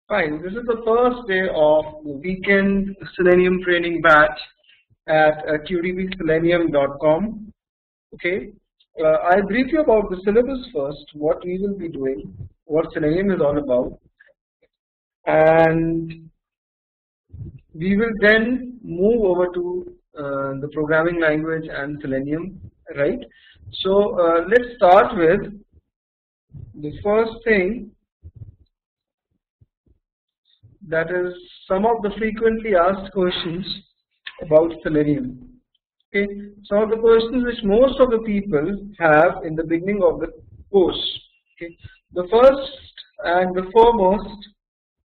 Fine, this is the first day of the weekend Selenium training batch at qdbselenium.com. Okay, I'll brief you about the syllabus first, what we will be doing, what Selenium is all about, and we will then move over to the programming language and Selenium, right? So let's start with the first thing, that is some of the frequently asked questions about Selenium. Okay, some of the questions which most of the people have in the beginning of the course. Okay, the first and the foremost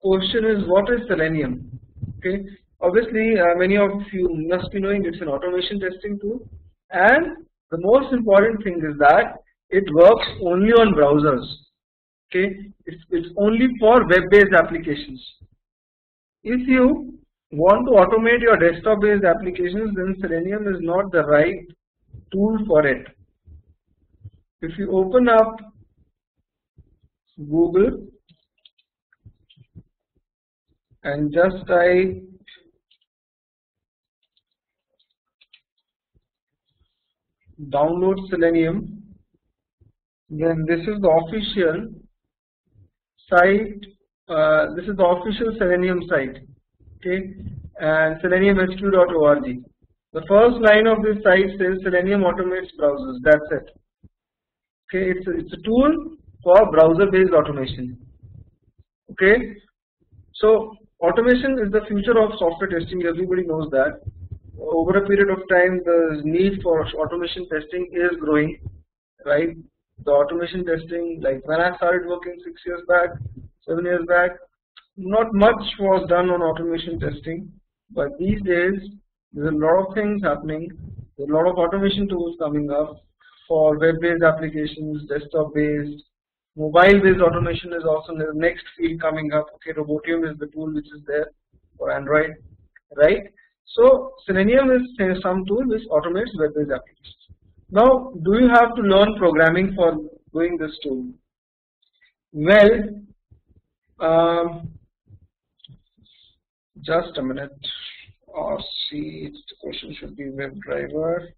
question is, what is Selenium? Okay, obviously many of you must be knowing it's an automation testing tool, and the most important thing is that it works only on browsers. Okay, it's only for web-based applications. If you want to automate your desktop-based applications, then Selenium is not the right tool for it. If you open up Google and just type download Selenium, then this is the official site. This is the official Selenium site, okay, and seleniumhq.org. The first line of this site says Selenium automates browsers. That's it. Okay, it's a tool for browser-based automation. Okay, so automation is the future of software testing. Everybody knows that. Over a period of time, the need for automation testing is growing, right? The automation testing, like when I started working 6 years back, 7 years back, not much was done on automation testing, but these days there's a lot of things happening. There's a lot of automation tools coming up for web-based applications, desktop-based, mobile-based automation is also the next field coming up. Okay, Robotium is the tool which is there for Android, right? So Selenium is some tool which automates web-based applications. Now, do you have to learn programming for doing this tool? Well, just a minute. RC, the question should be WebDriver.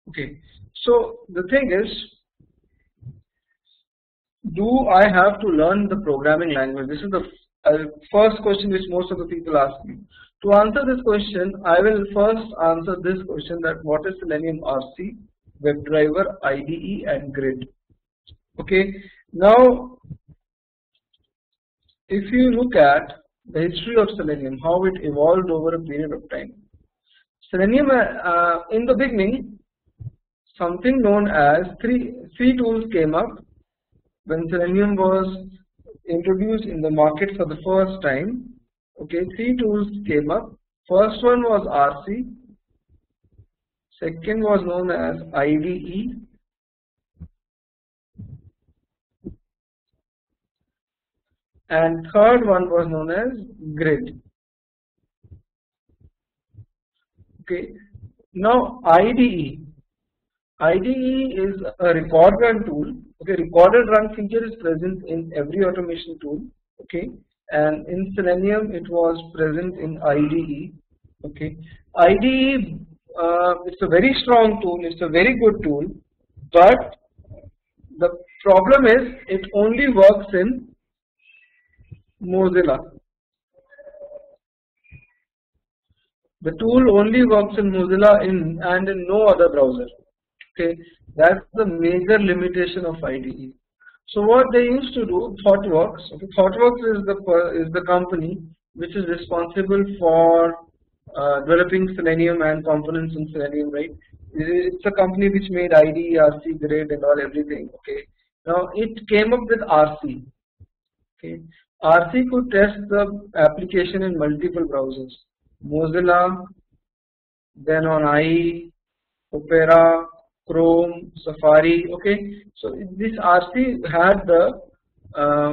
Okay, so the thing is, do I have to learn the programming language? This is the first question which most of the people ask me. To answer this question, I will first answer this question, that what is Selenium RC, WebDriver, IDE and Grid. Okay, now if you look at the history of Selenium, how it evolved over a period of time. Selenium in the beginning, something known as three tools came up when Selenium was introduced in the market for the first time. Okay, 3 tools came up. First one was RC, second was known as IDE, and third one was known as Grid. Okay, now IDE is a record run tool. Okay, recorded run feature is present in every automation tool. Okay, and in Selenium it was present in IDE. Okay, IDE it's a very strong tool. It's a very good tool, but the problem is it only works in Mozilla. The tool only works in Mozilla and in no other browser. Okay, that's the major limitation of IDE. So what they used to do, ThoughtWorks. Okay, ThoughtWorks is the company which is responsible for developing Selenium and components in Selenium, right? It's a company which made IDE, RC, Grid, and all everything. Okay, now it came up with RC. Okay, RC could test the application in multiple browsers, Mozilla, then on IE, Opera, Chrome, Safari. Okay, so this RC had the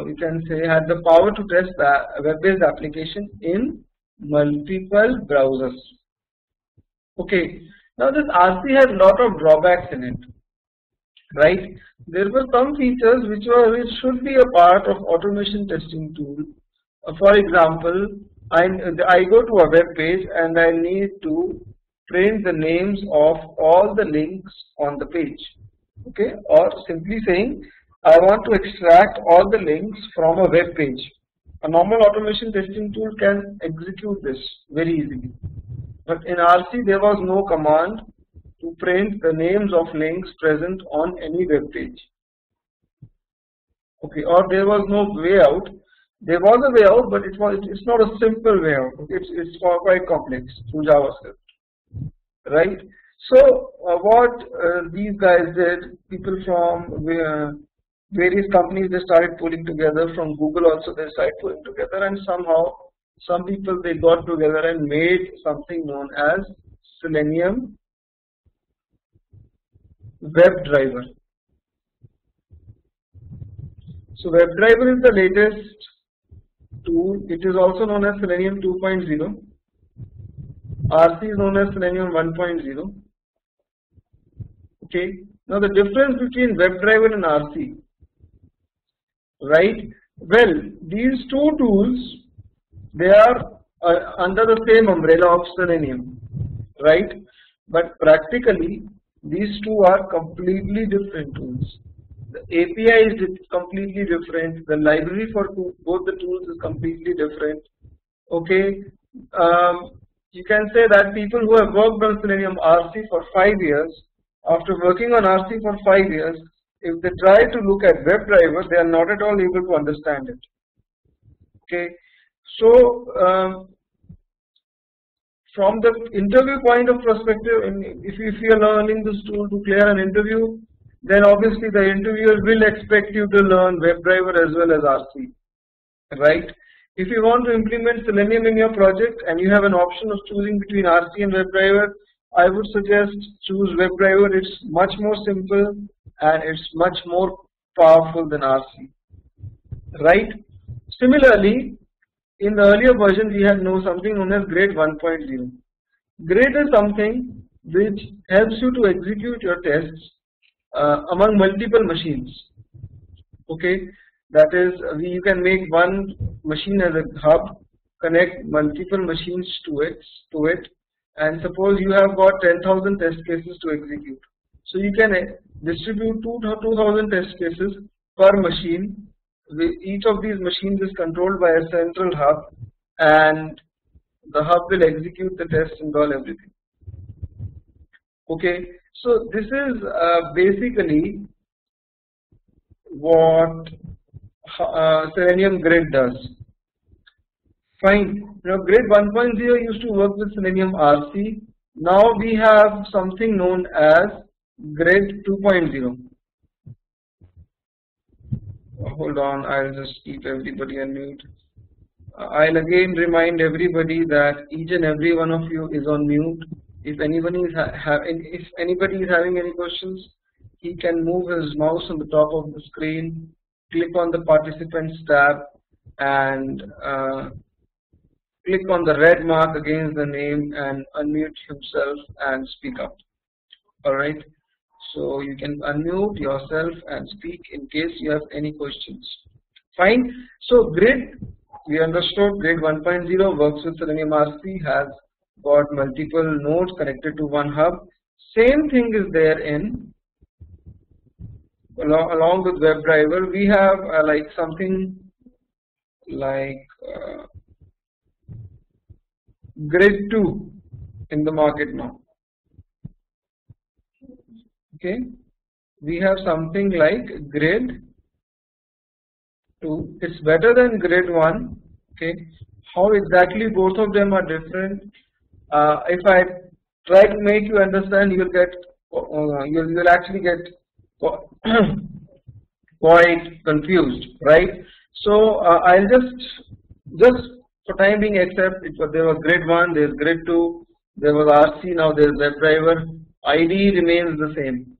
you can say had the power to test the web-based application in multiple browsers. Okay, now this RC has a lot of drawbacks in it. right? There were some features which should be a part of automation testing tool. For example, I go to a web page and I need to print the names of all the links on the page. Okay, or simply saying I want to extract all the links from a web page. A normal automation testing tool can execute this very easily. But in RC there was no command to print the names of links present on any web page. Okay, or there was no way out. There was a way out, but it's not a simple way out. Okay? It's quite complex through JavaScript, right? So what these guys did, people from various companies, they started pulling together. From Google also they started pulling together, and somehow some people they got together and made something known as Selenium Webdriver. So Webdriver is the latest tool. It is also known as Selenium 2.0. RC is known as Selenium 1.0. Okay. Now the difference between Webdriver and RC, right? Well, these two tools, they are under the same umbrella of Selenium, right? But practically, these two are completely different tools. The API is completely different. The library for both the tools is completely different. Okay, you can say that people who have worked on Selenium RC for 5 years, after working on RC for 5 years, if they try to look at WebDriver, they are not at all able to understand it. Okay, so from the interview point of perspective, if you are learning this tool to clear an interview, then obviously the interviewer will expect you to learn WebDriver as well as RC, right? If you want to implement Selenium in your project and you have an option of choosing between RC and WebDriver, I would suggest choose WebDriver. It's much more simple and it's much more powerful than RC, right? Similarly, in the earlier version we had something known as Grid 1.0. Grid is something which helps you to execute your tests among multiple machines. Okay, that is, you can make one machine as a hub, connect multiple machines to it, and suppose you have got 10,000 test cases to execute. So you can distribute 2,000 test cases per machine. Each of these machines is controlled by a central hub, and the hub will execute the test and all everything. Okay, so this is basically what Selenium Grid does. Fine. Now Grid 1.0 used to work with Selenium RC. Now we have something known as Grid 2.0. Hold on, I'll just keep everybody on mute. I'll again remind everybody that each and every one of you is on mute. If anybody is having any questions, he can move his mouse on the top of the screen, click on the participants tab, and click on the red mark against the name and unmute himself and speak up. Alright, so you can unmute yourself and speak in case you have any questions. Fine. So Grid, we understood Grid 1.0 works with Selenium RC, has got multiple nodes connected to one hub. Same thing is there in along with WebDriver. We have like something like Grid 2 in the market now. Okay, we have something like Grid 2. It's better than Grid 1. Okay, how exactly both of them are different? If I try to make you understand, you'll get you'll actually get quite confused, right? So I'll just for time being accept it. There was Grid 1, there's Grid 2, there was RC, now there's WebDriver. IDE remains the same.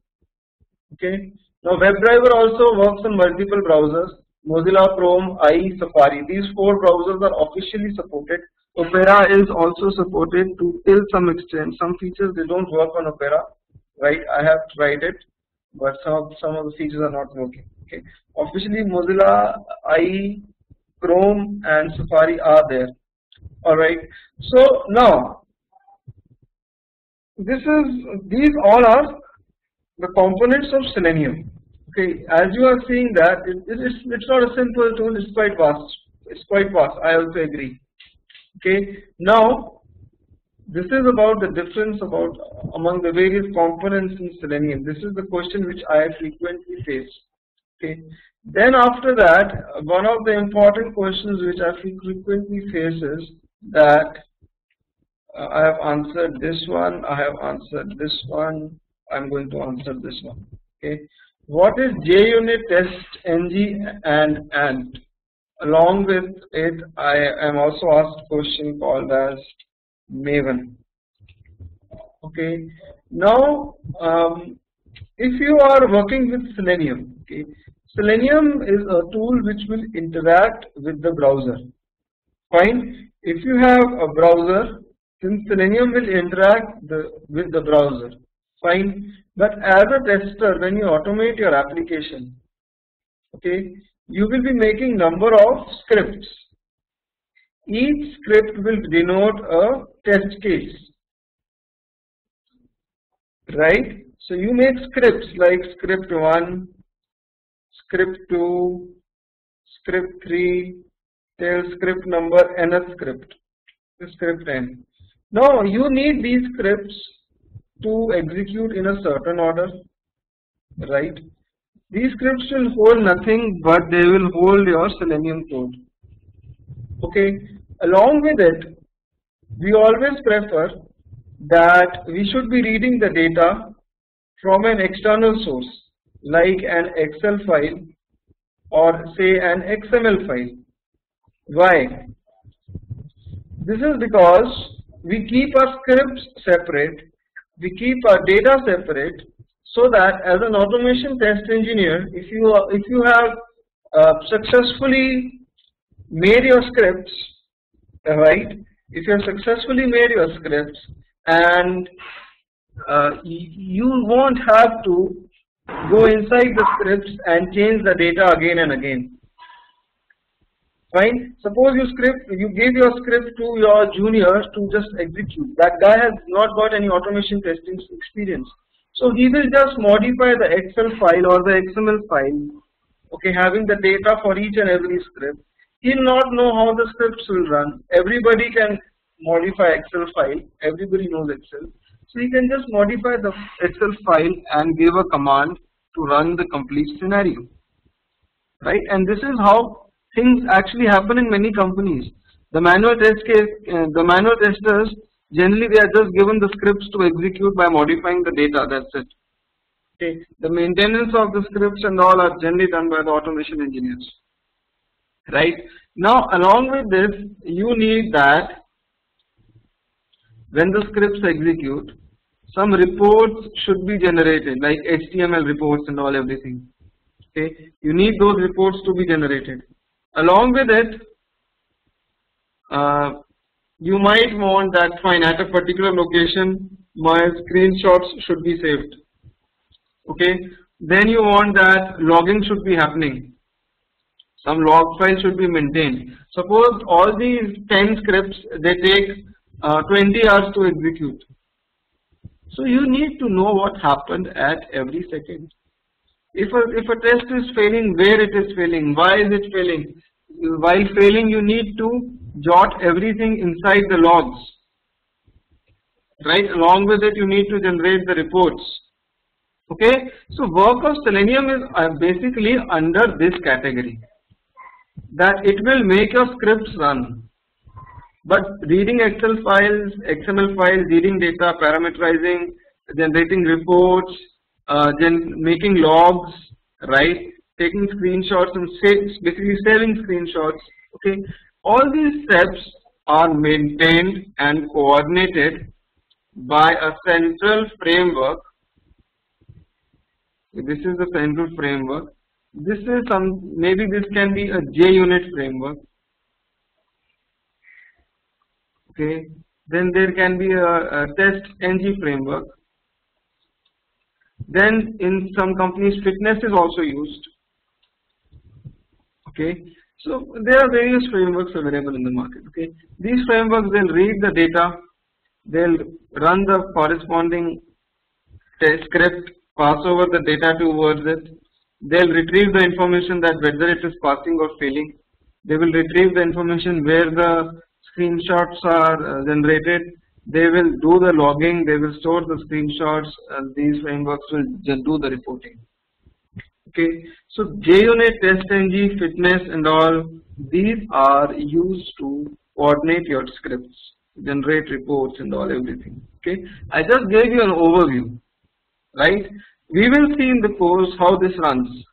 Okay. Now WebDriver also works on multiple browsers: Mozilla, Chrome, IE, Safari. These 4 browsers are officially supported. Opera is also supported to till some extent. Some features they don't work on Opera, right? I have tried it, but some of the features are not working. Okay, officially Mozilla, IE, Chrome, and Safari are there. All right. So now these all are the components of Selenium. Okay, as you are seeing that it's not a simple tool. It's quite vast. It's quite vast. I also agree. Okay. Now this is about the difference among the various components in Selenium. This is the question which I frequently face. Okay. Then after that, one of the important questions which I frequently face is that I have answered this one, I have answered this one, I'm going to answer this one. Okay. What is JUnit, TestNg, and along with it, I am also asked a question called as Maven. Okay. Now, if you are working with Selenium, okay, Selenium is a tool which will interact with the browser. Fine. If you have a browser, then Selenium will interact with the browser. Fine. But as a tester, when you automate your application, okay, you will be making number of scripts. Each script will denote a test case. Right? So you make scripts like script 1, script 2, script 3, till script number nth script, script n. Now you need these scripts to execute in a certain order, right? These scripts will hold nothing but they will hold your Selenium code. Okay. Along with it, we always prefer that we should be reading the data from an external source like an Excel file or say an XML file. Why? This is because we keep our scripts separate, we keep our data separate, so that as an automation test engineer, if you have successfully made your scripts, right? If you have successfully made your scripts and you won't have to go inside the scripts and change the data again and again. Fine. Suppose you give your script to your junior to just execute. That guy has not got any automation testing experience. So he will just modify the Excel file or the XML file, okay, having the data for each and every script. He will not know how the scripts will run. Everybody can modify Excel file. Everybody knows Excel. So he can just modify the Excel file and give a command to run the complete scenario. Right? And this is how things actually happen in many companies. The manual testers, generally they are just given the scripts to execute by modifying the data, that's it. Okay. The maintenance of the scripts and all are generally done by the automation engineers. Right? Now along with this, you need that when the scripts execute, some reports should be generated, like HTML reports and all, everything. Okay. You need those reports to be generated. Along with it, you might want that fine at a particular location my screenshots should be saved. Okay. Then you want that logging should be happening. Some log file should be maintained. Suppose all these 10 scripts, they take 20 hours to execute. So you need to know what happened at every second. If a test is failing, where it is failing, why is it failing? While failing, you need to jot everything inside the logs. Right? Along with it, you need to generate the reports. Okay? So work of Selenium is basically under this category. That it will make your scripts run. But reading Excel files, XML files, reading data, parameterizing, generating reports, then making logs, right? Taking screenshots and basically saving screenshots. Okay, all these steps are maintained and coordinated by a central framework. This is the central framework. This is maybe this can be a JUnit framework. Okay, then there can be a TestNg framework. Then in some companies Fitnesse is also used. Okay, so there are various frameworks available in the market. Okay, these frameworks, they'll read the data, they'll run the corresponding test script, pass over the data towards it, they'll retrieve the information that whether it is passing or failing, they will retrieve the information where the screenshots are generated, they will do the logging, they will store the screenshots, and these frameworks will do the reporting. Okay, so JUnit, TestNg, Fitnesse and all, these are used to coordinate your scripts, generate reports and all, everything. Okay, I just gave you an overview, right? We will see in the course how this runs.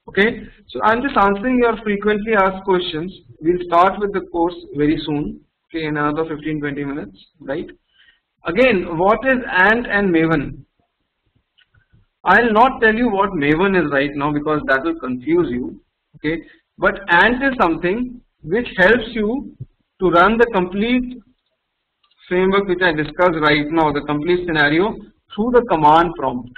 Okay, so I'm just answering your frequently asked questions. We'll start with the course very soon. Okay, in another 15-20 minutes, right? Again, what is Ant and Maven? I'll not tell you what Maven is right now because that will confuse you. Okay, but Ant is something which helps you to run the complete framework which I discussed right now, the complete scenario through the command prompt.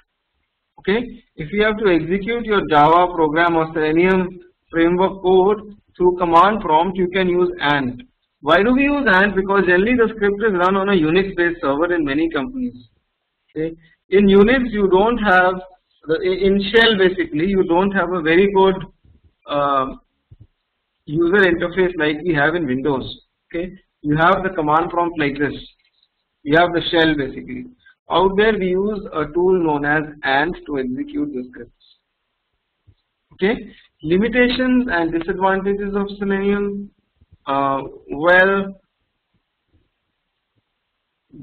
Okay, if you have to execute your Java program or Selenium framework code through command prompt, you can use Ant. Why do we use Ant? Because generally the script is run on a Unix based server in many companies. Okay, in Unix you don't have, in shell basically you don't have a very good user interface like we have in Windows. Okay, you have the command prompt like this, you have the shell basically. Out there we use a tool known as Ant to execute the scripts. Okay, limitations and disadvantages of Selenium. Well,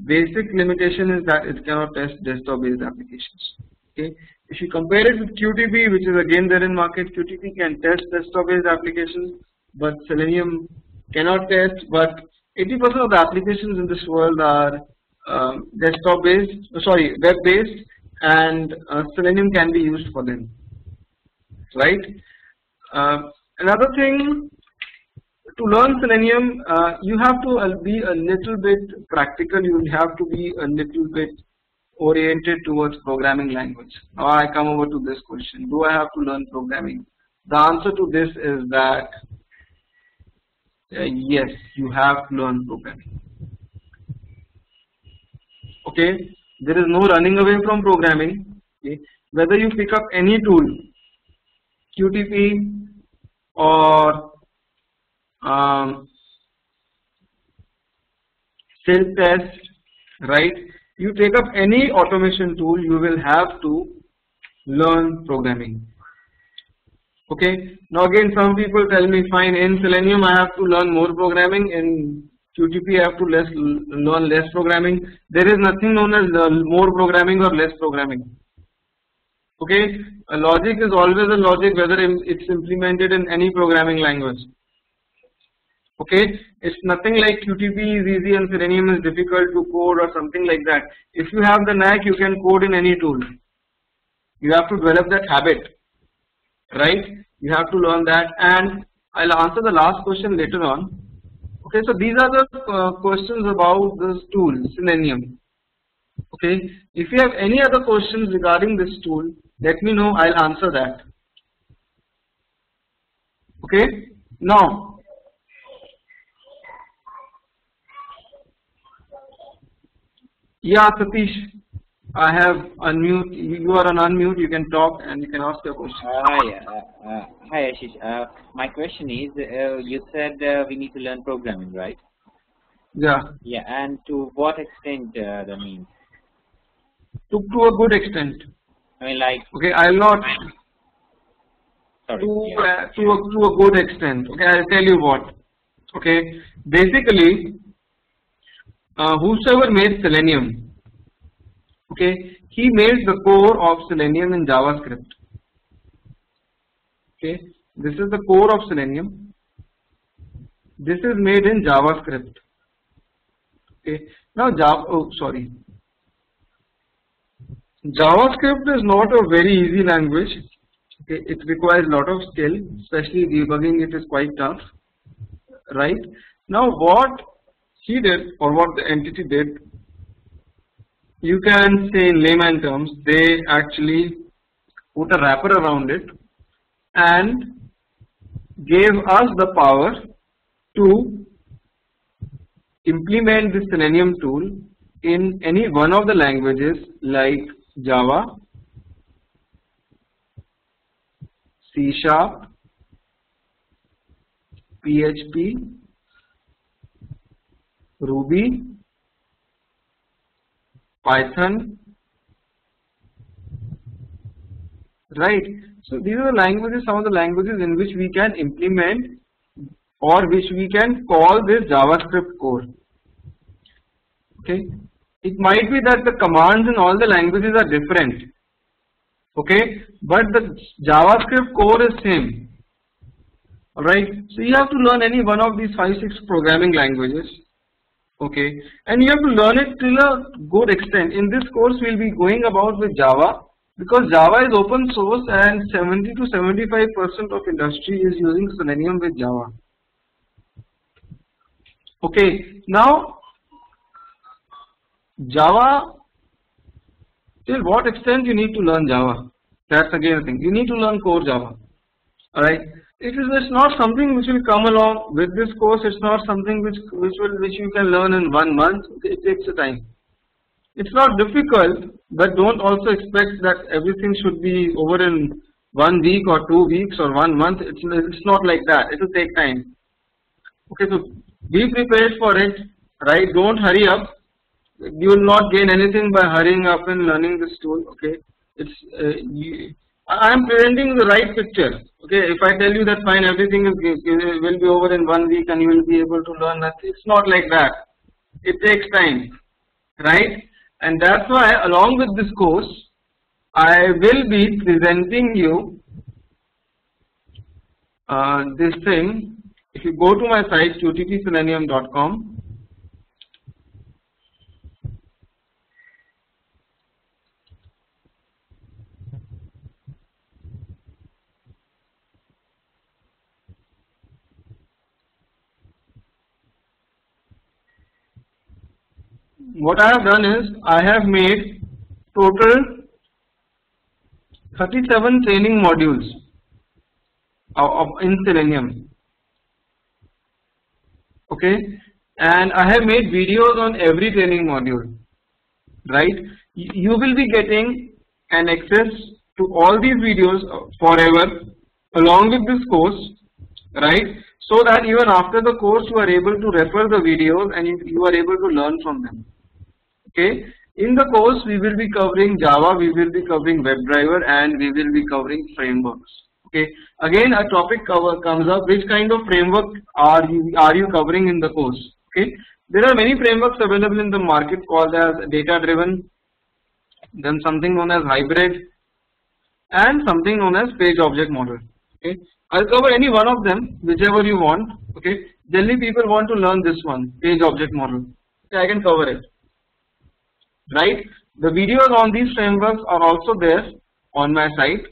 basic limitation is that it cannot test desktop based applications. Okay, if you compare it with QTP, which is again there in market, QTP can test desktop based applications, but Selenium cannot test. But 80% of the applications in this world are desktop based, web based, and Selenium can be used for them, right? Another thing, to learn Selenium, you have to be a little bit practical, you have to be a little bit oriented towards programming language. Now I come over to this question, do I have to learn programming? The answer to this is that yes, you have to learn programming. Okay, there is no running away from programming. Okay, whether you pick up any tool, QTP or self-test, right? You take up any automation tool, you will have to learn programming. Okay, now again some people tell me, fine, in Selenium I have to learn more programming, in QTP I have to learn less programming. There is nothing known as more programming or less programming. Okay, a logic is always a logic whether it's implemented in any programming language. Okay, it's nothing like QTP is easy and Selenium is difficult to code or something like that. If you have the knack, you can code in any tool. You have to develop that habit, right? You have to learn that, and I'll answer the last question later on. Okay, so these are the questions about this tool, Selenium. Okay, if you have any other questions regarding this tool, let me know, I'll answer that. Okay, now yeah, Satish, I have unmute. You are on unmute. You can talk and you can ask your question. Hi Ashish. My question is, you said we need to learn programming, right? Yeah. Yeah, and to what extent that means? To a good extent. I mean, like. Okay, I'll not. Sorry. To a good extent. Okay, I'll tell you what. Okay, basically, whosoever made Selenium, okay, he made the core of Selenium in JavaScript. Okay, this is the core of Selenium. This is made in JavaScript. Okay, now JavaScript is not a very easy language. Okay, it requires a lot of skill, especially debugging it is quite tough, right? Now what he did, or what the entity did, you can say in layman terms, they actually put a wrapper around it and gave us the power to implement the Selenium tool in any one of the languages like Java, C#, PHP, Ruby, Python, right? So these are the languages, some of the languages in which we can implement or which we can call this JavaScript core. Okay, it might be that the commands in all the languages are different. Okay, but the JavaScript core is same. Alright, so you have to learn any one of these 5-6 programming languages. Okay, and you have to learn it till a good extent. In this course, we will be going about with Java because Java is open source and 70 to 75% of industry is using Selenium with Java. Okay, now Java, till what extent you need to learn Java? That's again a thing. You need to learn core Java. Alright. It's not something which will come along with this course. It's not something which you can learn in 1 month. It takes a time. It's not difficult, but don't also expect that everything should be over in 1 week or 2 weeks or 1 month. It's not like that. It will take time. Okay, so be prepared for it. Right? Don't hurry up. You will not gain anything by hurrying up and learning this tool. Okay, I am presenting the right picture. Okay, if I tell you that fine, everything will be over in 1 week and you will be able to learn that, it's not like that. It takes time, right? And that's why along with this course, I will be presenting you this thing. If you go to my site qtpselenium.com, what I have done is I have made total 37 training modules in Selenium. Okay, and I have made videos on every training module. Right, you will be getting an access to all these videos forever along with this course. Right, so that even after the course you are able to refer the videos and you are able to learn from them. Okay, in the course we will be covering Java, we will be covering WebDriver, and we will be covering frameworks. Okay, again a topic comes up, which kind of framework are you covering in the course? Okay, there are many frameworks available in the market called as Datadriven, then something known as Hybrid, and something known as Page Object Model. Okay, I'll cover any one of them, whichever you want. Okay, generally people want to learn this one, Page Object Model. Okay, I can cover it. Right, the videos on these frameworks are also there on my site.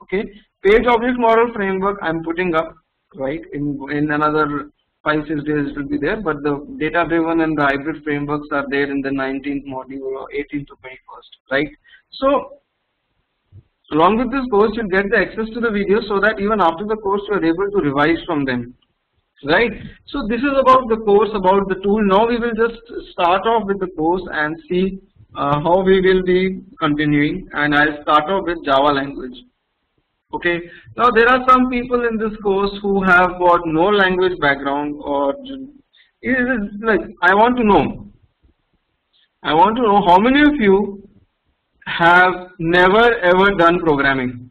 Okay, Page Object Model framework I'm putting up, right, in another 5-6 days it will be there, but the data driven and the hybrid frameworks are there in the 19th module or 18th to 21st, right. So along with this course you'll get the access to the videos so that even after the course you are able to revise from them. Right, so this is about the course, about the tool. Now we will just start off with the course and see how we will be continuing, and I'll start off with Java language. Okay, now there are some people in this course who have got no language background, or like I want to know how many of you have never ever done programming.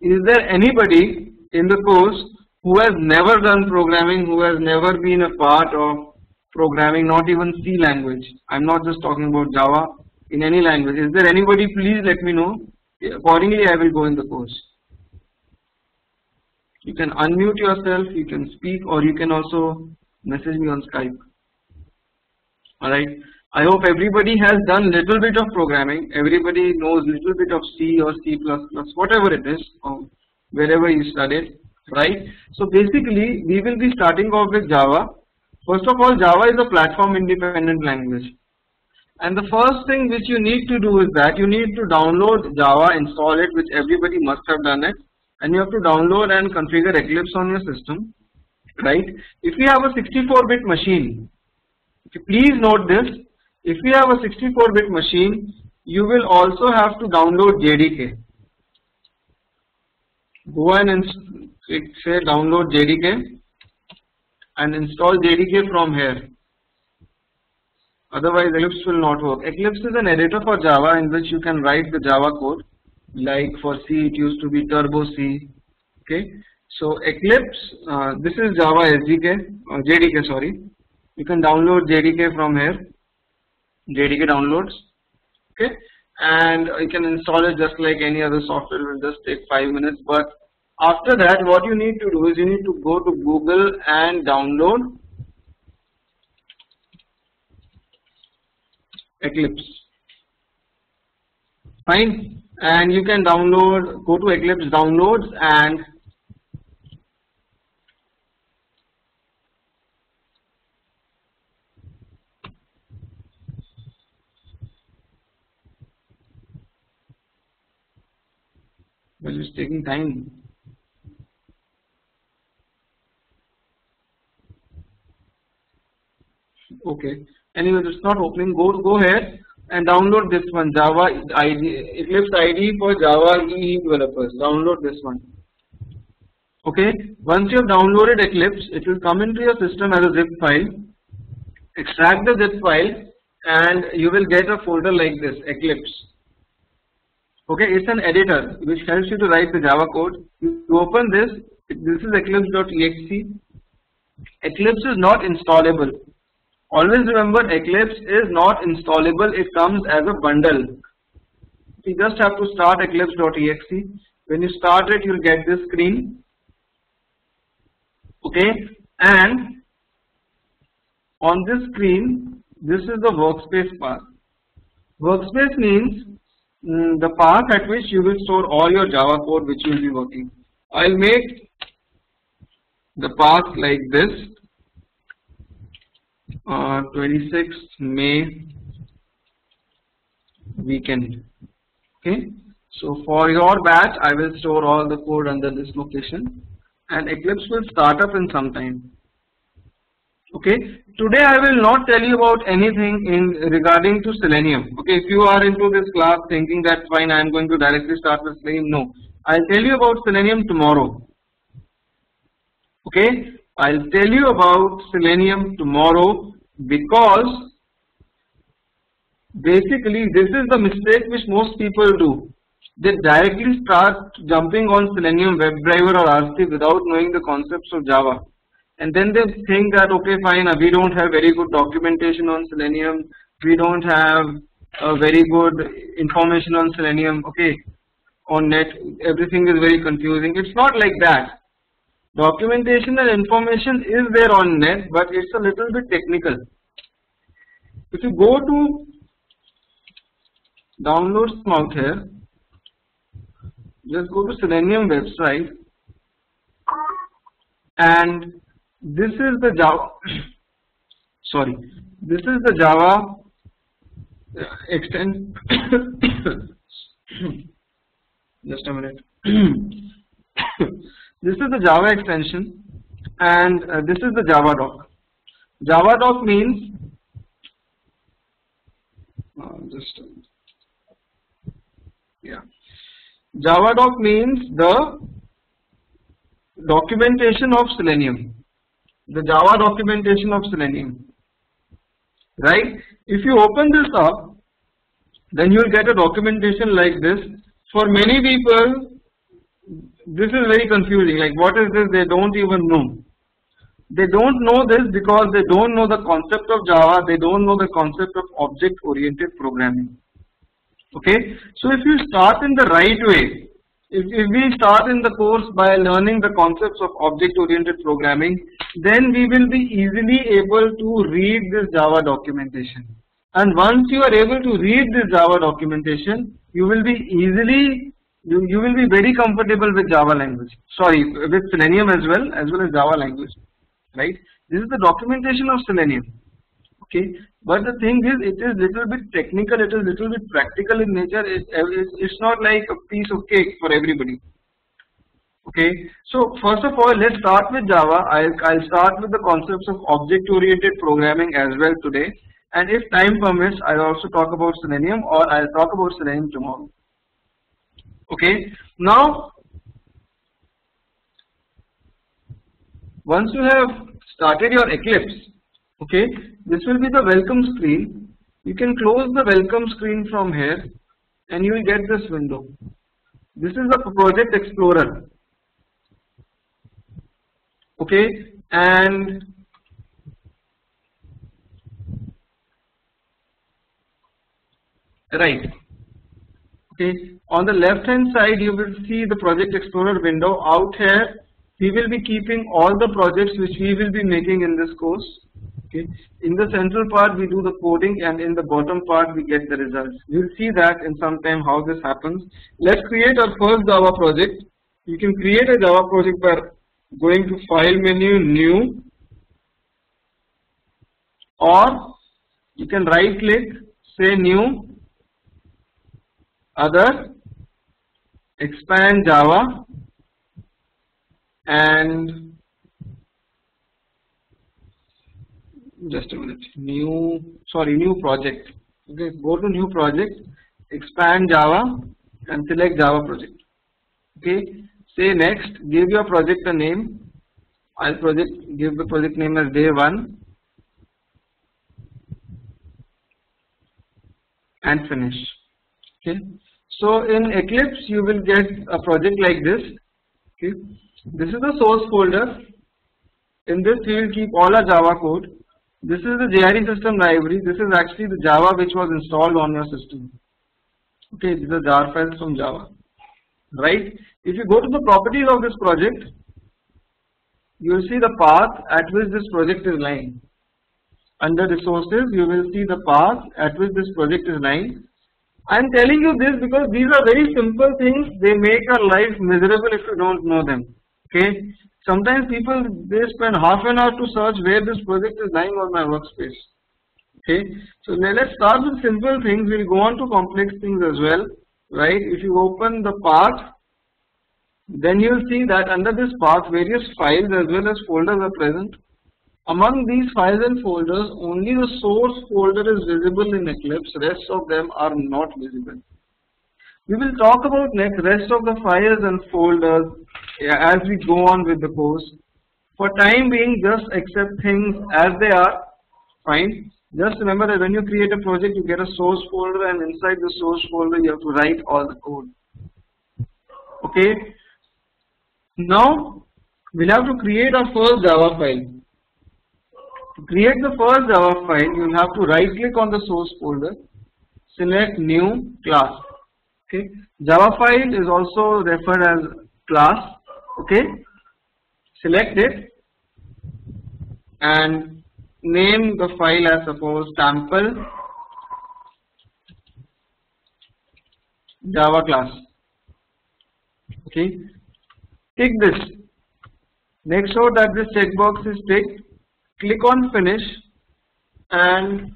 Is there anybody in the course who has never done programming, who has never been a part of programming, not even C language? I'm not just talking about Java, in any language. Is there anybody? Please let me know. Accordingly, I will go in the course. You can unmute yourself, you can speak, or you can also message me on Skype. Alright. I hope everybody has done little bit of programming. Everybody knows little bit of C or C++, whatever it is, or wherever you studied. Right. So basically, we will be starting off with Java. First of all, Java is a platform independent language. And the first thing which you need to do is that you need to download Java, install it, which everybody must have done it, and you have to download and configure Eclipse on your system, right? If you have a 64-bit machine, please note this, if you have a 64-bit machine, you will also have to download JDK. Go and say download JDK and install JDK from here. Otherwise Eclipse will not work. Eclipse is an editor for Java in which you can write the Java code. Like for C it used to be Turbo C. Okay. So Eclipse, this is Java SDK or JDK, sorry. You can download JDK from here. JDK downloads. Okay. And you can install it just like any other software. It will just take 5 minutes. But after that, what you need to do is you need to go to Google and download Eclipse. Fine. And you can download, go to Eclipse downloads and well, it's taking time. Okay. Anyway, it's not opening. Go ahead and download this one, Java IDE, Eclipse IDE for Java EE developers. Download this one. Okay. Once you have downloaded Eclipse, it will come into your system as a zip file. Extract the zip file, and you will get a folder like this, Eclipse. Okay, it's an editor which helps you to write the Java code. You open this. This is eclipse.exe. Eclipse is not installable. Always remember, Eclipse is not installable. It comes as a bundle. You just have to start eclipse.exe. When you start it, you'll get this screen. Okay, and on this screen, this is the workspace path. Workspace means the path at which you will store all your Java code which you will be working. I'll make the path like this. 26th May weekend. Okay, so for your batch I will store all the code under this location, and Eclipse will start up in some time. Okay, today I will not tell you about anything regarding to Selenium. Okay, if you are into this class thinking that fine, I am going to directly start with Selenium, no, I'll tell you about Selenium tomorrow. Okay, I'll tell you about Selenium tomorrow, because basically this is the mistake which most people do. They directly start jumping on Selenium Webdriver or RC without knowing the concepts of Java, and then they think that okay fine, we don't have very good documentation on Selenium, we don't have very good information on Selenium, okay, on net, everything is very confusing. It's not like that. Documentation and information is there on net, but it's a little bit technical. If you go to downloads out here, just go to Selenium website, and this is the Java, sorry, this is the Java extent, just a minute. This is the Java extension, and this is the Java doc. Java doc means Java doc means the documentation of Selenium, the Java documentation of Selenium, right? If you open this up, then you will get a documentation like this. For many people, this is very confusing, like what is this, they don't even know. They don't know this because they don't know the concept of Java, they don't know the concept of object oriented programming. Okay, so if you start in the right way, if we start in the course by learning the concepts of object oriented programming, then we will be easily able to read this Java documentation. And once you are able to read this Java documentation, you will be easily you will be very comfortable with Java language, sorry, with Selenium as well as Java language, right? This is the documentation of Selenium. Okay, but the thing is, it is little bit technical, it is little bit practical in nature. It's not like a piece of cake for everybody. Okay, so first of all, let's start with Java. I'll start with the concepts of object-oriented programming as well today, and if time permits, I'll also talk about Selenium, or I'll talk about Selenium tomorrow. Okay, now once you have started your Eclipse, okay, this will be the welcome screen. You can close the welcome screen from here, and you will get this window. This is the Project Explorer. Okay, and right. Okay, on the left hand side you will see the Project Explorer window. Out here we will be keeping all the projects which we will be making in this course. Okay, in the central part we do the coding, and in the bottom part we get the results. You will see that in some time how this happens. Let's create our first Java project. You can create a Java project by going to File menu, New, or you can right click, say New, Other, expand Java, and just a minute, new project. Okay, go to New Project, expand Java, and select Java project. Okay, say Next, give your project a name. I'll give the project name as Day 1, and finish. Okay, so in Eclipse you will get a project like this. Okay, this is the source folder. In this we will keep all our Java code. This is the JRE system library. This is actually the Java which was installed on your system. Okay, these are jar files from Java. Right? If you go to the properties of this project, you will see the path at which this project is lying. Under resources, you will see the path at which this project is lying. I am telling you this because these are very simple things. They make our life miserable if you don't know them. Okay. Sometimes people, they spend half an hour to search where this project is lying on my workspace. Okay. So let's start with simple things. We'll go on to complex things as well. Right. If you open the path, then you will see that under this path various files as well as folders are present. Among these files and folders, only the source folder is visible in Eclipse. Rest of them are not visible. We will talk about next rest of the files and folders as we go on with the course. For time being, just accept things as they are. Fine. Just remember that when you create a project, you get a source folder, and inside the source folder you have to write all the code. Okay. Now we'll have to create our first Java file. To create the first Java file, you will have to right click on the source folder, select New Class. Okay, Java file is also referred as class. Okay, select it and name the file as suppose sample Java class. Okay, tick this. Make sure that this checkbox is ticked. Click on finish, and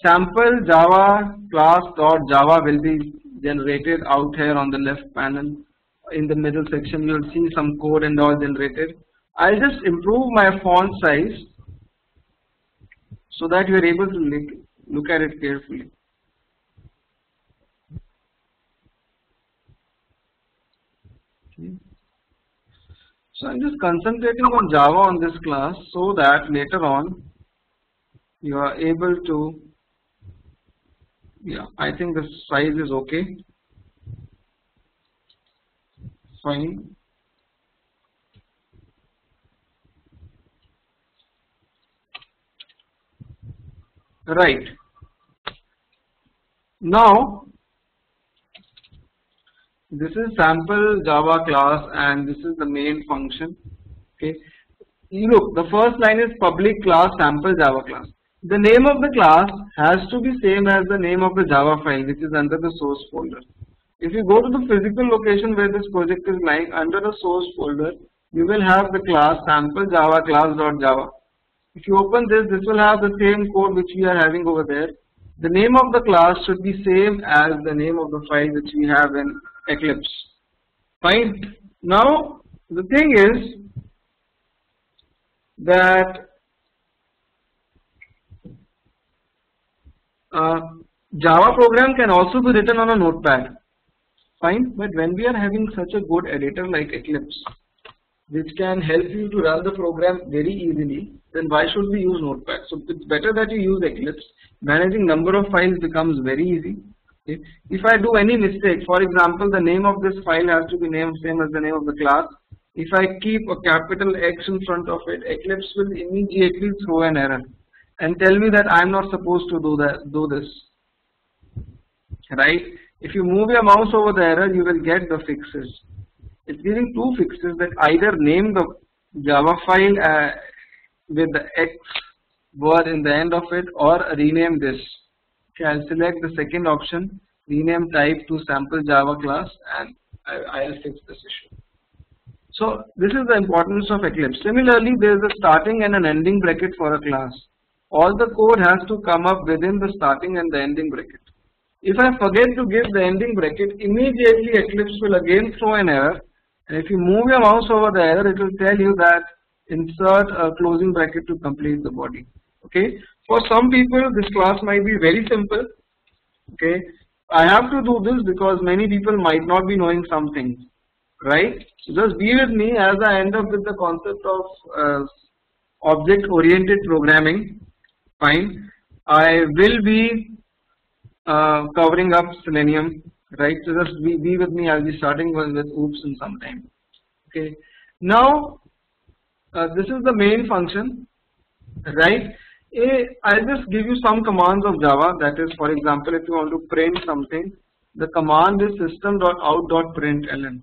sample Java class.java will be generated out here on the left panel. In the middle section you will see some code and all generated. I'll just improve my font size so that you are able to look at it carefully. Okay. So I'm just concentrating on Java on this class so that later on you are able to, yeah, I think the size is okay. Fine. Right. Now this is sample Java class and this is the main function. Okay. Look, the first line is public class sample Java class. The name of the class has to be same as the name of the Java file which is under the source folder. If you go to the physical location where this project is lying, under the source folder you will have the class sample Java class.java. If you open this, this will have the same code which we are having over there. The name of the class should be same as the name of the file which we have in Eclipse. Fine. Now the thing is that Java program can also be written on a notepad. Fine, but when we are having such a good editor like Eclipse, which can help you to run the program very easily, then why should we use notepad? So it's better that you use Eclipse. Managing number of files becomes very easy. Okay. If I do any mistake, for example, the name of this file has to be named same as the name of the class. If I keep a capital X in front of it, Eclipse will immediately throw an error and tell me that I'm not supposed to do this. Right? If you move your mouse over the error, you will get the fixes. It's giving two fixes, that either name the Java file with the X word in the end of it, or rename this. Okay, I'll select the second option, rename type to sample Java class, and I'll fix this issue. So this is the importance of Eclipse. Similarly, there is a starting and an ending bracket for a class. All the code has to come up within the starting and the ending bracket. If I forget to give the ending bracket, immediately Eclipse will again throw an error. And if you move your mouse over the error, it will tell you that insert a closing bracket to complete the body. Okay. For some people, this class might be very simple. Okay. I have to do this because many people might not be knowing something. Right. So just be with me as I end up with the concept of object-oriented programming. Fine. I will be covering up Selenium. Right, so just be with me. I'll be starting with oops in some time. Okay, now this is the main function, right? I'll just give you some commands of Java. That is, for example, if you want to print something, the command is system.out.println,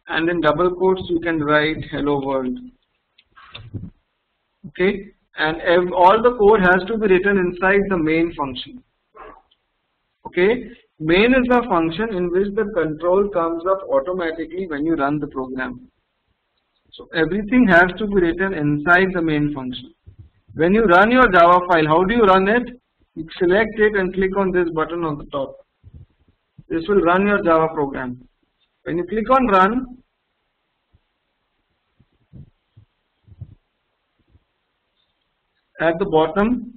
and in double quotes you can write hello world. Okay, and all the code has to be written inside the main function. Okay. Main is the function in which the control comes up automatically when you run the program. So everything has to be written inside the main function. When you run your Java file, how do you run it? You select it and click on this button on the top. This will run your Java program. When you click on run, at the bottom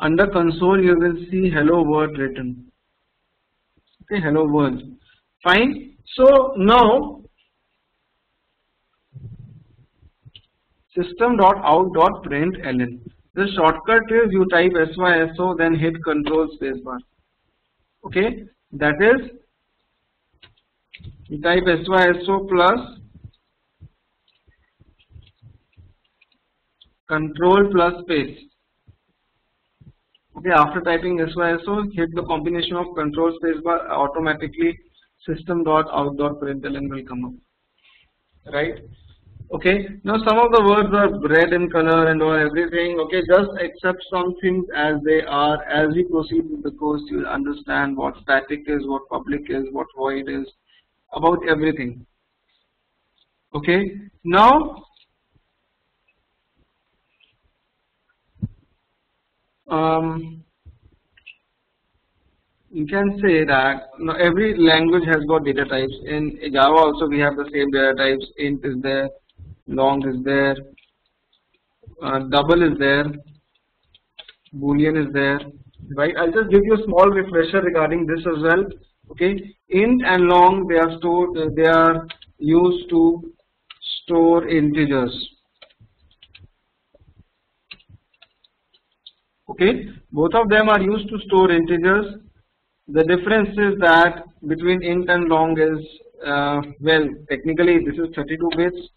under console you will see hello world written. Okay, hello world. Fine. So now system.out.println. The shortcut is you type SYSO, then hit control spacebar. Okay, that is you type SYSO plus control plus space. Okay, after typing SYSO, hit the combination of control spacebar, automatically system.out.println will come up. Right? Okay, now some of the words are red in color and all everything. Okay, just accept some things as they are. As we proceed with the course, you will understand what static is, what public is, what void is, about everything. Okay, now you can say that every language has got data types. In Java also we have the same data types. Int is there, long is there, double is there, boolean is there. Right? I'll just give you a small refresher regarding this as well. Okay, int and long, they are used to store integers. Okay, both of them are used to store integers. The difference is that between int and long is, well, technically this is 32 bits,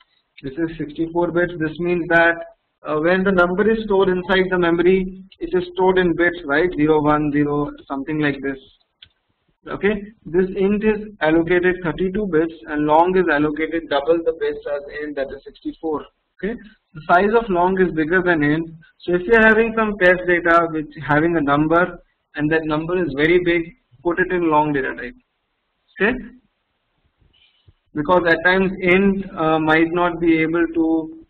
this is 64 bits. This means that when the number is stored inside the memory, it is stored in bits, right? 0, 1, 0, something like this. Okay, this int is allocated 32 bits and long is allocated double the bits as int, that is 64. Okay, the size of long is bigger than int. So if you are having some test data which having a number and that number is very big, put it in long data type. Okay, because at times int might not be able to,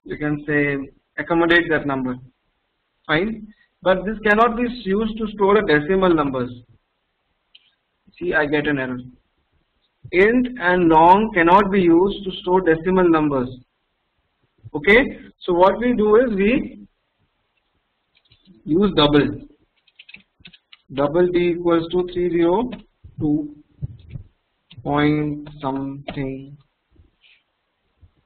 you can say, accommodate that number. Fine, but this cannot be used to store a decimal numbers. See, I get an error. Int and long cannot be used to store decimal numbers. Okay, so what we do is we use double. Double D equals to 302 point something,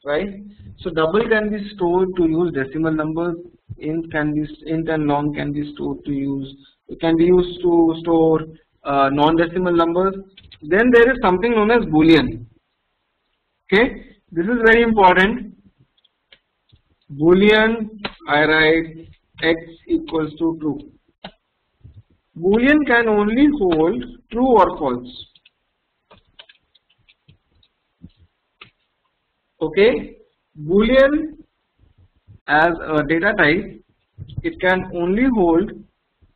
right? So double can be stored to use decimal numbers. Int and long can be stored to use. It can be used to store non-decimal numbers. Then there is something known as Boolean. Okay, this is very important. Boolean, I write x equals to true. Boolean can only hold true or false. Okay, Boolean as a data type, it can only hold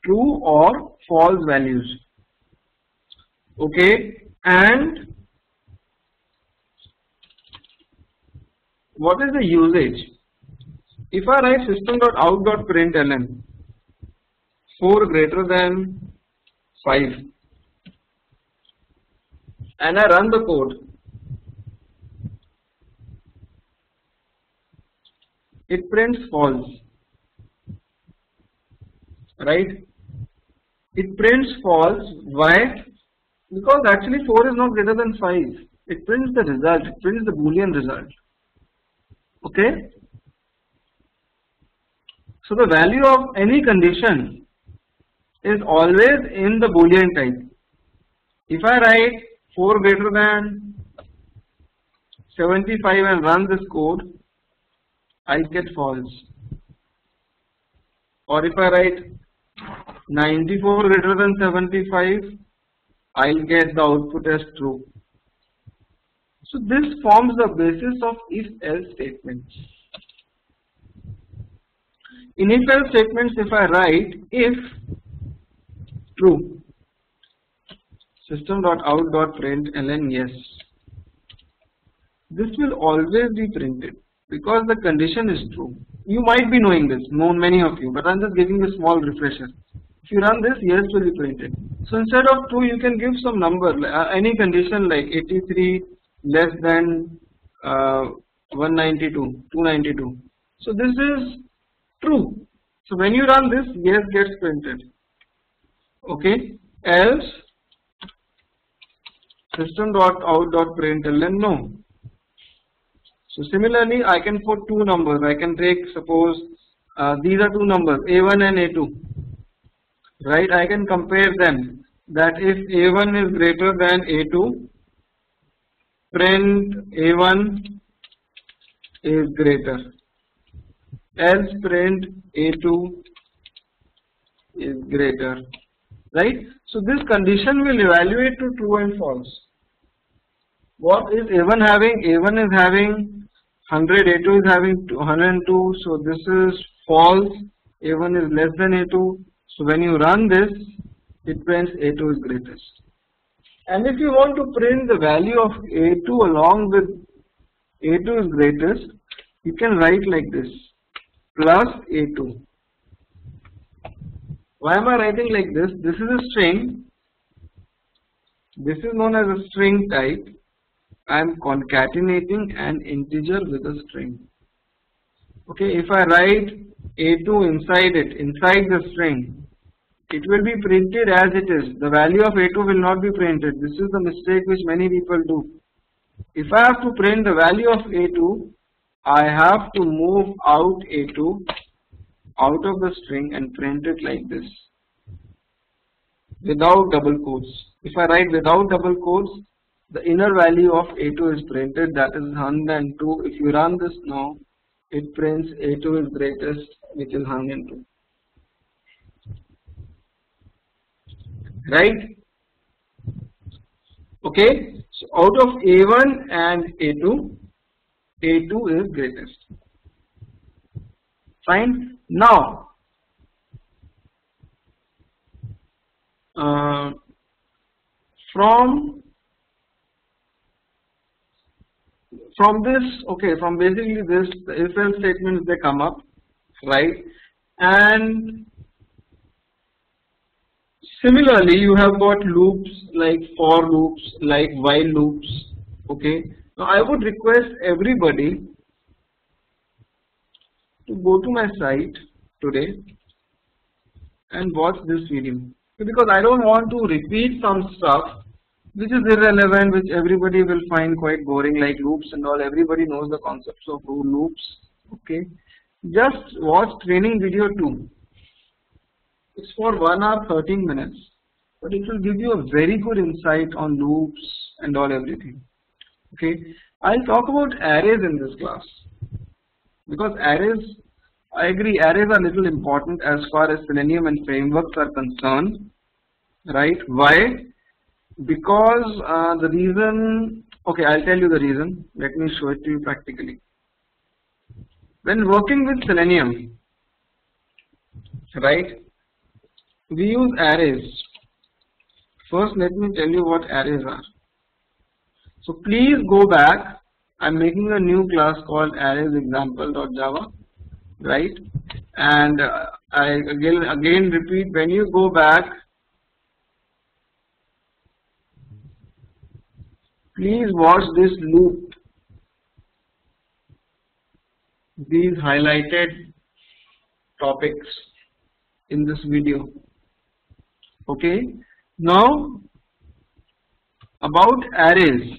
true or false values. Okay, and what is the usage? If I write system.out.println 4 greater than 5 and I run the code, it prints false, right? It prints false. Why? Because actually 4 is not greater than 5. It prints the result, it prints the Boolean result. Okay? So the value of any condition is always in the Boolean type. If I write 4 greater than 75 and run this code, I get false. Or if I write 94 greater than 75, I'll get the output as true. So this forms the basis of if-else statements. In if-else statements, if I write if true, system.out.println yes, this will always be printed because the condition is true. You might be knowing this, many of you, but I'm just giving you a small refresher. If you run this, yes will be printed. So instead of true, you can give some number, any condition like 83 less than 192, 292. So this is true. So when you run this, yes gets printed. Okay, else system.out.println no. So similarly, I can put two numbers. I can take, suppose these are two numbers, A1 and A2. Right? I can compare them. That if A1 is greater than A2, print A1 is greater. Else print A2 is greater. Right? So this condition will evaluate to true and false. What is A1 having? A1 is having 100, A2 is having 102. So this is false. A1 is less than A2. So when you run this, it prints A2 is greatest. And if you want to print the value of A2 along with A2 is greatest, you can write like this, plus A2. Why am I writing like this? This is a string. This is known as a string type. I am concatenating an integer with a string. Okay, if I write A2 inside it, inside the string, it will be printed as it is. The value of A2 will not be printed. This is the mistake which many people do. If I have to print the value of A2, I have to move out A2 out of the string and print it like this, without double quotes. If I write without double quotes, the inner value of A2 is printed, that is 102. If you run this now, it prints A2 is greatest, which is 102. Right? Okay, so out of A1 and A2, A2 is greatest. Fine. Now, from this, okay, from basically this, the if-else statements they come up. right? And similarly, you have got loops like for loops, like while loops. Okay. Now I would request everybody to go to my site today and watch this video, because I don't want to repeat some stuff which is irrelevant, which everybody will find quite boring, like loops and all. Everybody knows the concepts of loops. Okay. Just watch training video 2. It's for 1 hour 13 minutes, but it will give you a very good insight on loops and all everything. Okay, I'll talk about arrays in this class, because arrays, I agree, arrays are little important as far as Selenium and frameworks are concerned, right? Why? Because the reason, okay, I'll tell you the reason. Let me show it to you practically. When working with Selenium, right, we use arrays. First, let me tell you what arrays are. So please go back. I'm making a new class called arraysexample.java, right? And I again repeat, when you go back, please watch this loop, these highlighted topics in this video. Okay, now about arrays.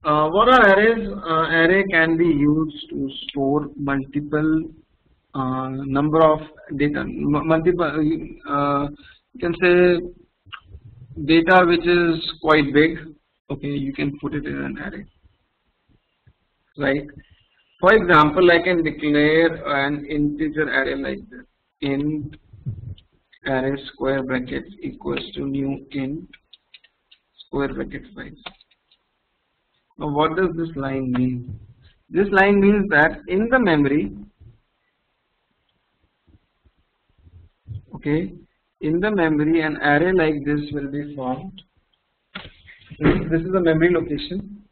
What are arrays? Array can be used to store multiple number of data, multiple, you can say data which is quite big. Okay, you can put it in an array, right? For example, I can declare an integer array like this: int array square bracket equals to new int square bracket 5. Now what does this line mean? This line means that in the memory, okay, in the memory an array like this will be formed. This is the memory location.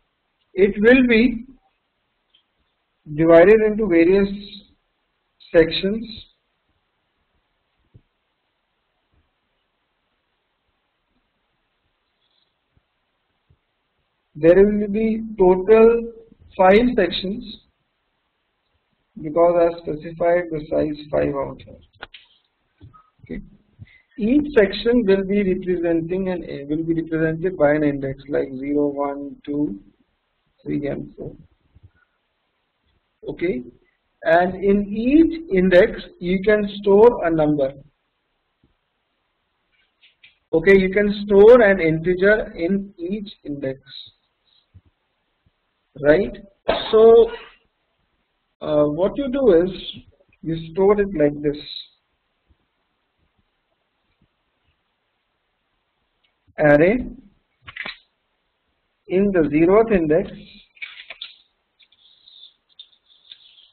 It will be divided into various sections. There will be total 5 sections, because I have specified the size 5 out here. Okay. Each section will be represented by an index like 0, 1, 2, 3 and 4. Okay, and in each index you can store a number. Okay, you can store an integer in each index, right? So what you do is you store it like this: array, in the 0th index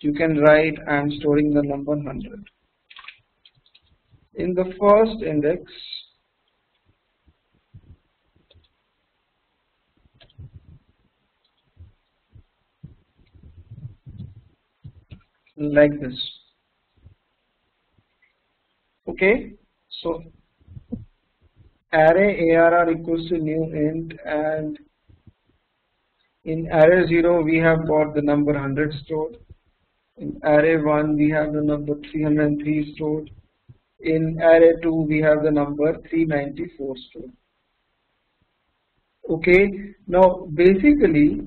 you can write I am storing the number 100. In the first index like this. Okay, so array arr equals to new int, and in array 0 we have got the number 100 stored. In array 1 we have the number 303 stored. In array 2 we have the number 394 stored. Okay, now basically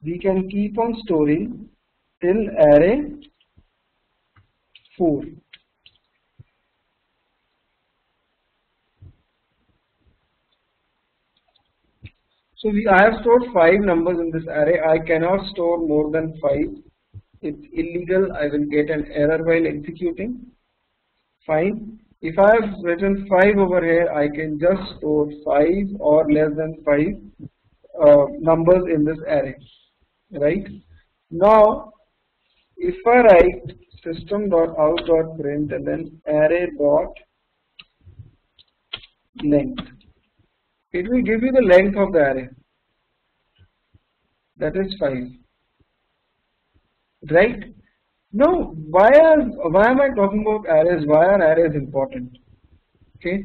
we can keep on storing till array 4. So I have stored 5 numbers in this array. I cannot store more than 5. It's illegal. I will get an error while executing. Fine. If I have written 5 over here, I can just store 5 or less than 5 numbers in this array. Right? Now, if I write system.out.println array.length, it will give you the length of the array. that is 5. Right? Now, why am I talking about arrays? Why are arrays important? Okay,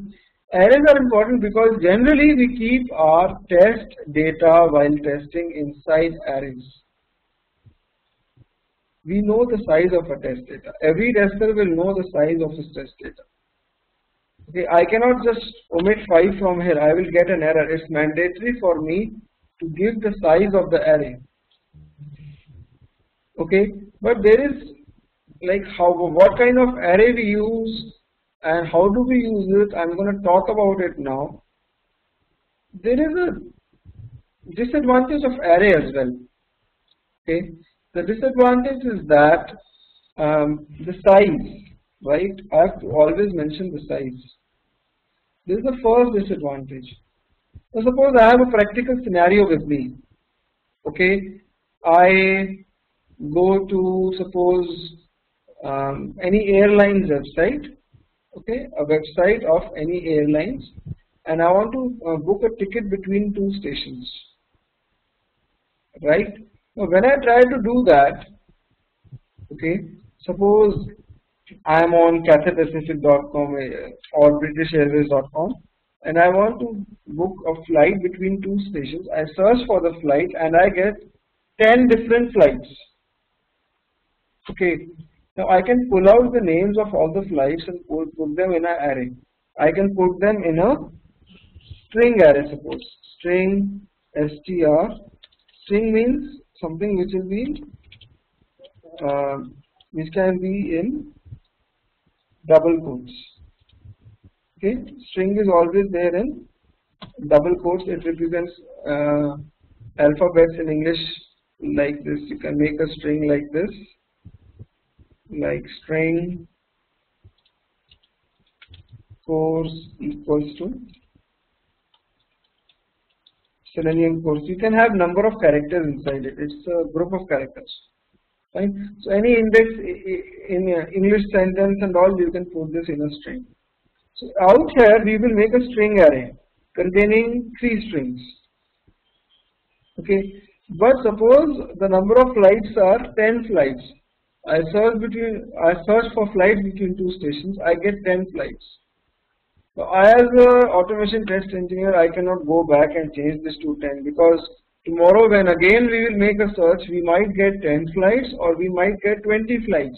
arrays are important because generally we keep our test data while testing inside arrays. We know the size of a test data. Every tester will know the size of his test data. Okay, I cannot just omit 5 from here. I will get an error. It's mandatory for me to give the size of the array. Okay, but there is like what kind of array we use and how do we use it. I'm going to talk about it now. There is a disadvantage of array as well. Okay, the disadvantage is that the size, right? I have to always mention the size. This is the first disadvantage. So suppose I have a practical scenario with me. Okay, I go to suppose any airlines website. Okay, a website of any airlines, and I want to book a ticket between 2 stations. Right? Now, when I try to do that, okay, suppose I am on CathayPacific.com or BritishAirways.com, and I want to book a flight between 2 stations. I search for the flight and I get 10 different flights. Okay. Now I can pull out the names of all the flights and put them in an array. I can put them in a string array, suppose. String str. String means something which will be which can be in double quotes. Okay, string is always there in double quotes. It represents alphabets in English like this. You can make a string like this. Like string course equals to Selenium course. You can have number of characters inside it. It's a group of characters. Right? So any index in English sentence and all, you can put this in a string. So out here we will make a string array containing 3 strings. Okay, but suppose the number of flights are 10 flights. I search for flights between 2 stations. I get 10 flights. So as an automation test engineer, I cannot go back and change this to 10 because tomorrow when again we will make a search, we might get 10 flights or we might get 20 flights.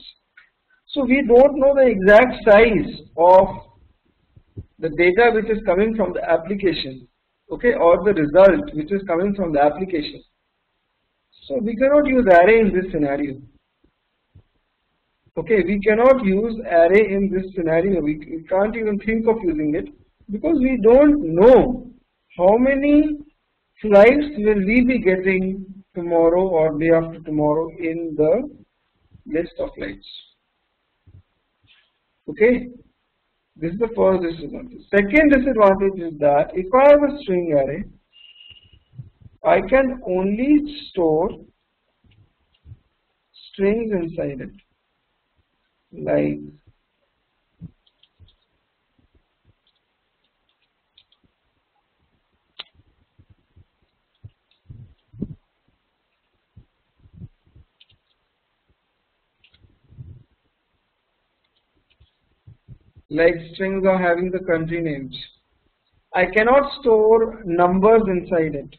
So we don't know the exact size of the data which is coming from the application, okay, or the result which is coming from the application. So we cannot use array in this scenario. Okay, we cannot use array in this scenario. We can't even think of using it because we don't know how many flights will we be getting tomorrow or day after tomorrow in the list of flights. Okay, this is the first disadvantage. Second disadvantage is that if I have a string array, I can only store strings inside it. Like strings are having the country names. I cannot store numbers inside it,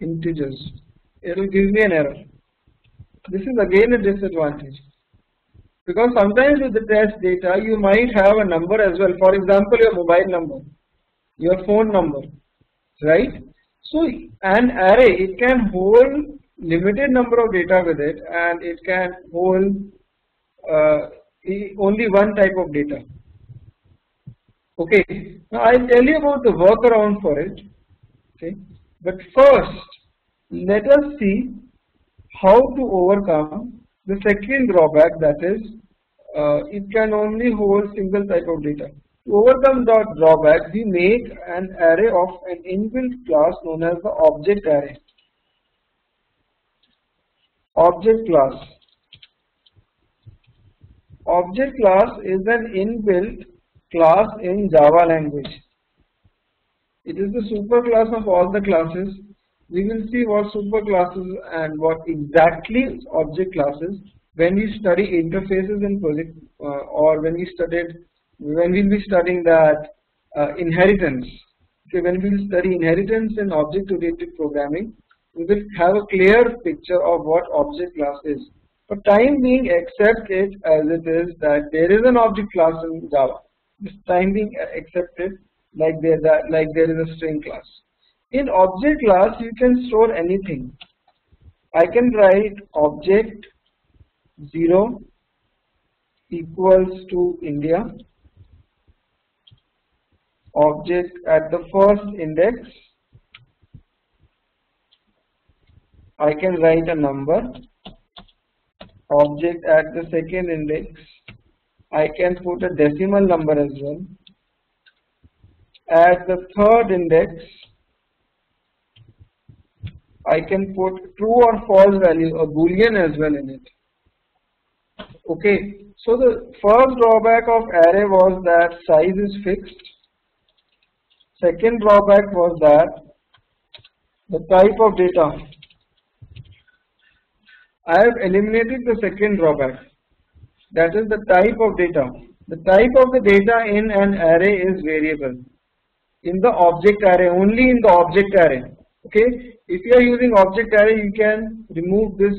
integers. It will give me an error. This is again a disadvantage. Because sometimes with the test data, you might have a number as well. For example, your mobile number, your phone number, right? So an array, it can hold limited number of data with it, and it can hold only one type of data. Okay. Now I'll tell you about the workaround for it. Okay. But first, let us see how to overcome the second drawback, that is, it can only hold single type of data. To overcome that drawback, we make an array of an inbuilt class known as the object array. Object class. Object class is an inbuilt class in Java language. It is the superclass of all the classes, we will see what superclasses and what exactly object classes when we study interfaces in project or when we'll be studying that inheritance. Okay, when we will study inheritance in object-oriented programming, we will have a clear picture of what object class is. For time being, accept it as it is that there is an object class in Java. This time being accepted like there is a string class. In object class, you can store anything. I can write object 0 equals to India, object at the first index, I can write a number, object at the second index, I can put a decimal number as well, at the third index, I can put true or false value, a boolean as well in it. Okay, so the first drawback of array was that size is fixed. Second drawback was that the type of data. I have eliminated the second drawback, that is the type of data. The type of the data in an array is variable. In the object array, only in the object array. Okay, if you are using object array, you can remove this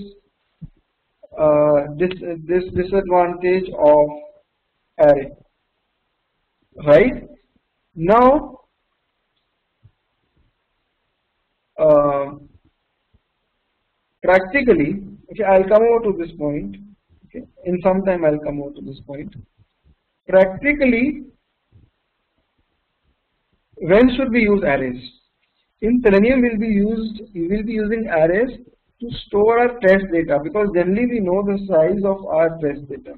this disadvantage of array. Right now, practically, okay, I'll come over to this point. Okay, in some time I'll come over to this point. Practically, when should we use arrays? In Selenium, we will be using arrays to store our test data, because generally we know the size of our test data.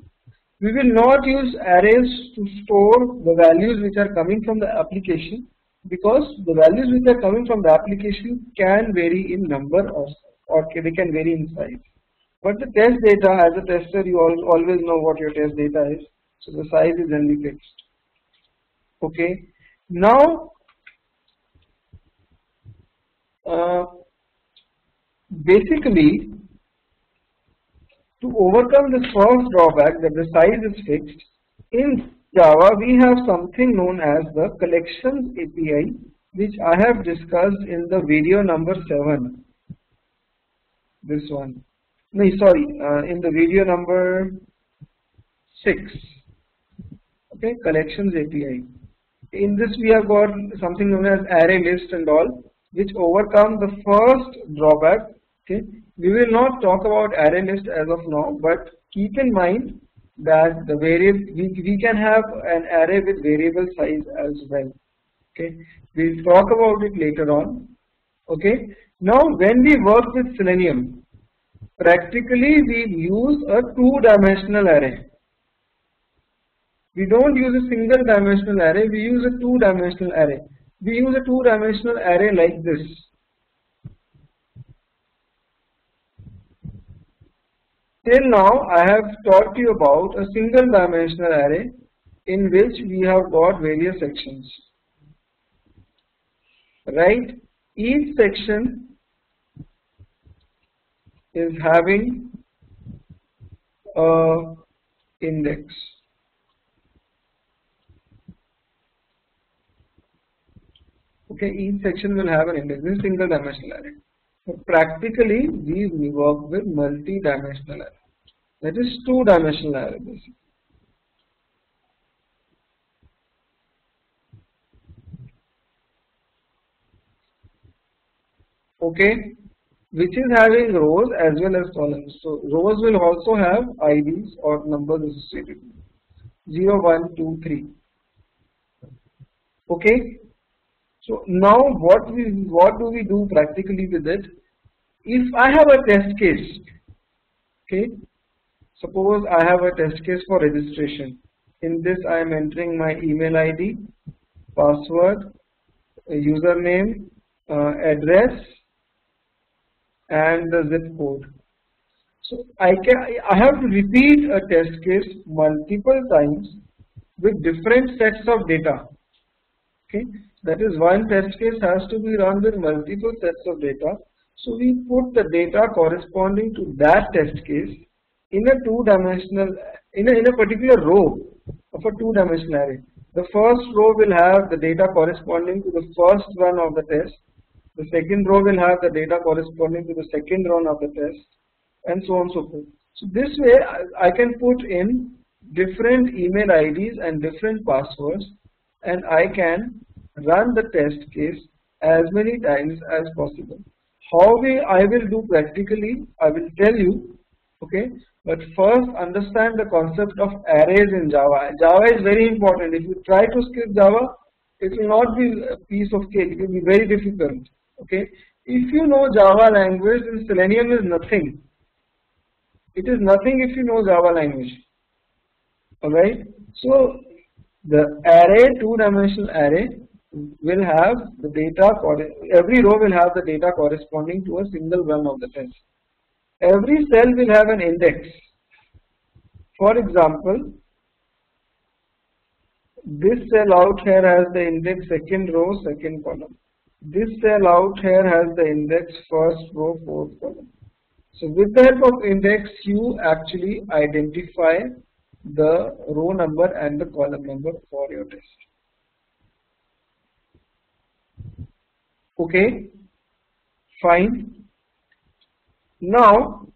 We will not use arrays to store the values which are coming from the application, because the values which are coming from the application can vary in number or they can vary in size. But the test data, as a tester, you always know what your test data is, so the size is generally fixed. Okay, now basically, to overcome this first drawback that the size is fixed, in Java we have something known as the collections API, which I have discussed in the video number 7. This one. No, sorry, in the video number 6. Okay, collections API. In this we have got something known as array list and all, which overcome the first drawback. Okay, we will not talk about array list as of now, but keep in mind that the we can have an array with variable size as well. Okay, we'll talk about it later on. Okay, now when we work with Selenium, practically we use a two-dimensional array. We don't use a single dimensional array, we use a two-dimensional array. We use a two-dimensional array like this. Till now, I have taught you about a single dimensional array in which we have got various sections. Right? Each section is having a index. Okay, each section will have an index. This is single dimensional array. So practically, we work with multi-dimensional array. That is two-dimensional array basically. Okay, which is having rows as well as columns. So rows will also have IDs or numbers associated. 0, 1, 2, 3. Okay. So now what do we do practically with it? If I have a test case, okay, suppose I have a test case for registration. In this I am entering my email ID, password, username, address, and the zip code. So I have to repeat a test case multiple times with different sets of data. Okay, that is one test case has to be run with multiple sets of data. So we put the data corresponding to that test case in a two-dimensional, in a particular row of a two-dimensional array. The first row will have the data corresponding to the first run of the test. The second row will have the data corresponding to the second run of the test, and so on and so forth. So this way I can put in different email IDs and different passwords, and I can run the test case as many times as possible. How I will do practically, I will tell you, okay? But first understand the concept of arrays in Java. Java is very important. If you try to skip Java, it will not be a piece of cake. It will be very difficult, okay? If you know Java language, then Selenium is nothing. It is nothing if you know Java language. Alright, so the array, two-dimensional array, will have the data, every row will have the data corresponding to a single run of the test. Every cell will have an index. For example, this cell out here has the index second row, second column. This cell out here has the index first row, fourth column. So with the help of index, you actually identify the row number and the column number for your test. Okay, fine. Now